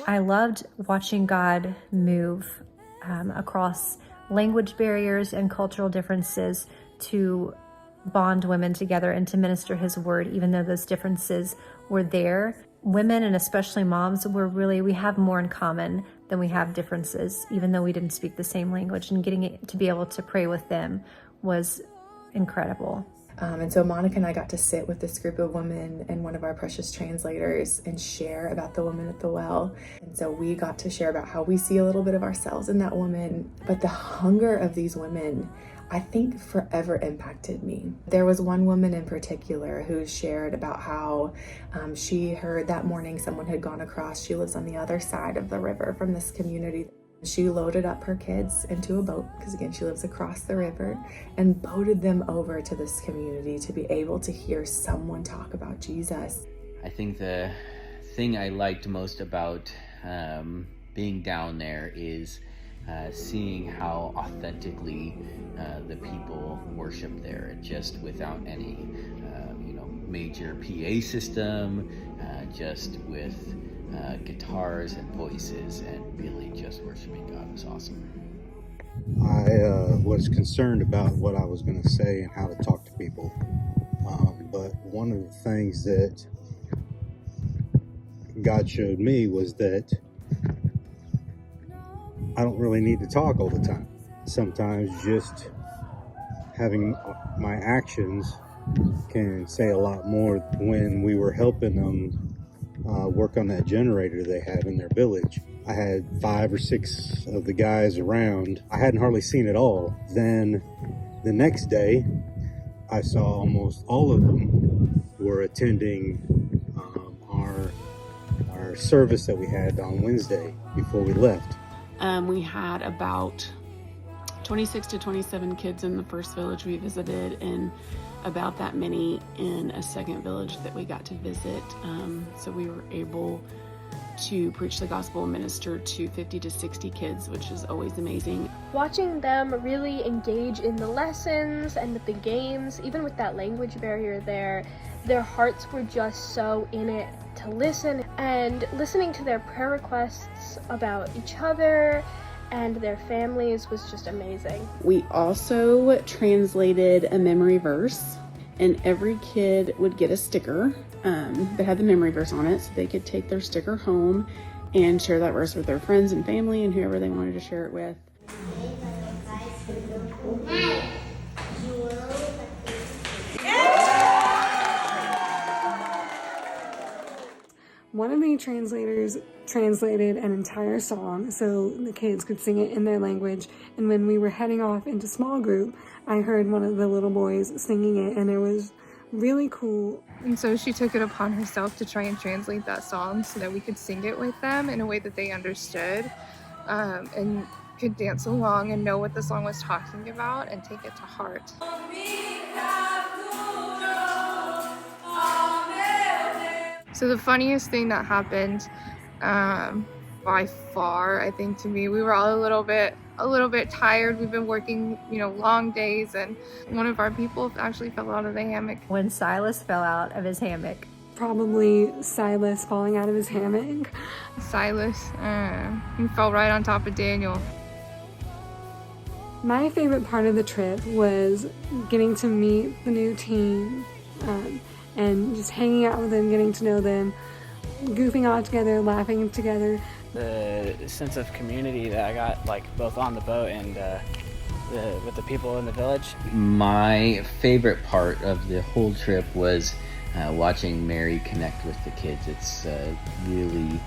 I loved watching God move across language barriers and cultural differences to bond women together and to minister his word, even though those differences were there. Women, and especially moms, we have more in common than we have differences, even though we didn't speak the same language, and getting to be able to pray with them was incredible. And so Monica and I got to sit with this group of women and one of our precious translators and share about the woman at the well. And so we got to share about how we see a little bit of ourselves in that woman, but the hunger of these women, I think, forever impacted me. There was one woman in particular who shared about how she heard that morning someone had gone across. She lives on the other side of the river from this community. She loaded up her kids into a boat, because again, she lives across the river, and boated them over to this community to be able to hear someone talk about Jesus. I think the thing I liked most about being down there is seeing how authentically the people worship there, just without any major PA system, just with guitars and voices, and really just worshiping God was awesome. I was concerned about what I was going to say and how to talk to people, but one of the things that God showed me was that I don't really need to talk all the time. Sometimes just having my actions can say a lot more. When we were helping them work on that generator they have in their village, I had 5 or 6 of the guys around. I hadn't hardly seen it all. Then the next day, I saw almost all of them were attending our service that we had on Wednesday before we left. We had about 26 to 27 kids in the first village we visited, and about that many in a second village that we got to visit. So we were able to preach the gospel and minister to 50 to 60 kids, which is always amazing. Watching them really engage in the lessons and with the games, even with that language barrier there, their hearts were just so in it to listen, and listening to their prayer requests about each other and their families was just amazing. We also translated a memory verse, and every kid would get a sticker that had the memory verse on it, so they could take their sticker home and share that verse with their friends and family and whoever they wanted to share it with. One of the translators translated an entire song so the kids could sing it in their language, and when we were heading off into small group, I heard one of the little boys singing it, and it was really cool. And so she took it upon herself to try and translate that song so that we could sing it with them in a way that they understood, and could dance along and know what the song was talking about and take it to heart. So the funniest thing that happened, by far, I think, to me, we were all a little bit tired. We've been working, long days, and one of our people actually fell out of the hammock. When Silas fell out of his hammock. Probably Silas falling out of his hammock. Silas, he fell right on top of Daniel. My favorite part of the trip was getting to meet the new team, and just hanging out with them, getting to know them, goofing off together, laughing together. The sense of community that I got, both on the boat and with the people in the village. My favorite part of the whole trip was watching Mary connect with the kids. It's really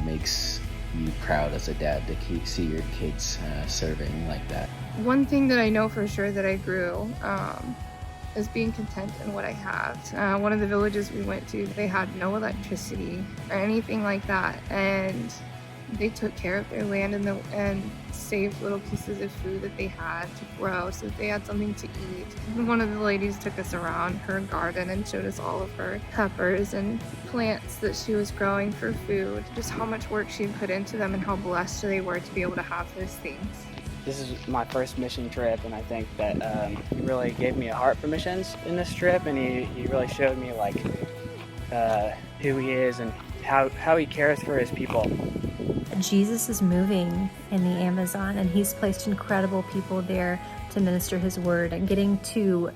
makes you proud as a dad to see your kids serving like that. One thing that I know for sure that I grew is being content in what I have. One of the villages we went to, they had no electricity or anything like that, and they took care of their land and saved little pieces of food that they had to grow so that they had something to eat. One of the ladies took us around her garden and showed us all of her peppers and plants that she was growing for food, just how much work she had put into them and how blessed they were to be able to have those things. This is my first mission trip, and I think that he really gave me a heart for missions in this trip, and he really showed me who he is and how he cares for his people. Jesus is moving in the Amazon, and he's placed incredible people there to minister his word, and getting to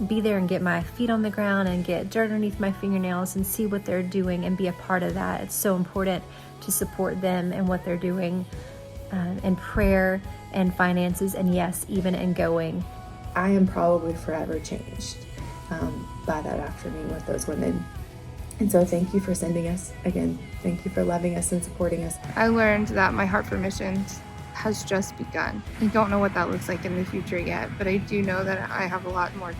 be there and get my feet on the ground and get dirt underneath my fingernails and see what they're doing and be a part of that. It's so important to support them and what they're doing in prayer and finances, and yes, even in going. I am probably forever changed by that afternoon with those women. And so thank you for sending us. Again, thank you for loving us and supporting us. I learned that my heart for missions has just begun. I don't know what that looks like in the future yet, but I do know that I have a lot more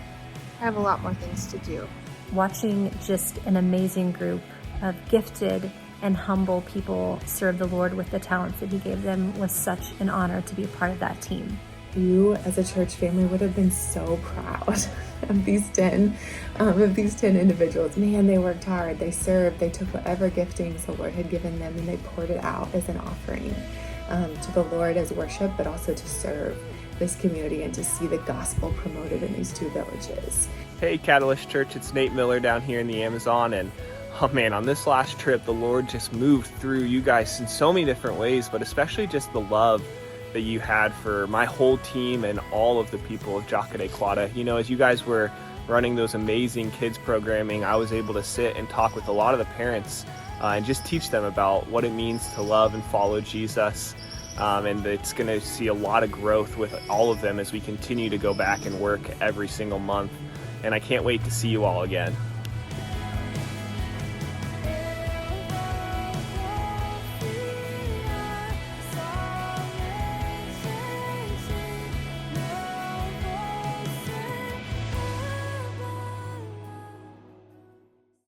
things to do. Watching just an amazing group of gifted and humble people serve the Lord with the talents that he gave them was such an honor to be a part of that team. You as a church family would have been so proud of these 10 individuals. Man, they worked hard, they served, they took whatever giftings the Lord had given them and they poured it out as an offering to the Lord as worship, but also to serve this community and to see the gospel promoted in these 2 villages. Hey Catalyst Church, it's Nate Miller down here in the Amazon, and oh man, on this last trip the Lord just moved through you guys in so many different ways, but especially just the love that you had for my whole team and all of the people of Jacare Quada. You know, as you guys were running those amazing kids programming, I was able to sit and talk with a lot of the parents and just teach them about what it means to love and follow Jesus. And it's going to see a lot of growth with all of them as we continue to go back and work every single month. And I can't wait to see you all again.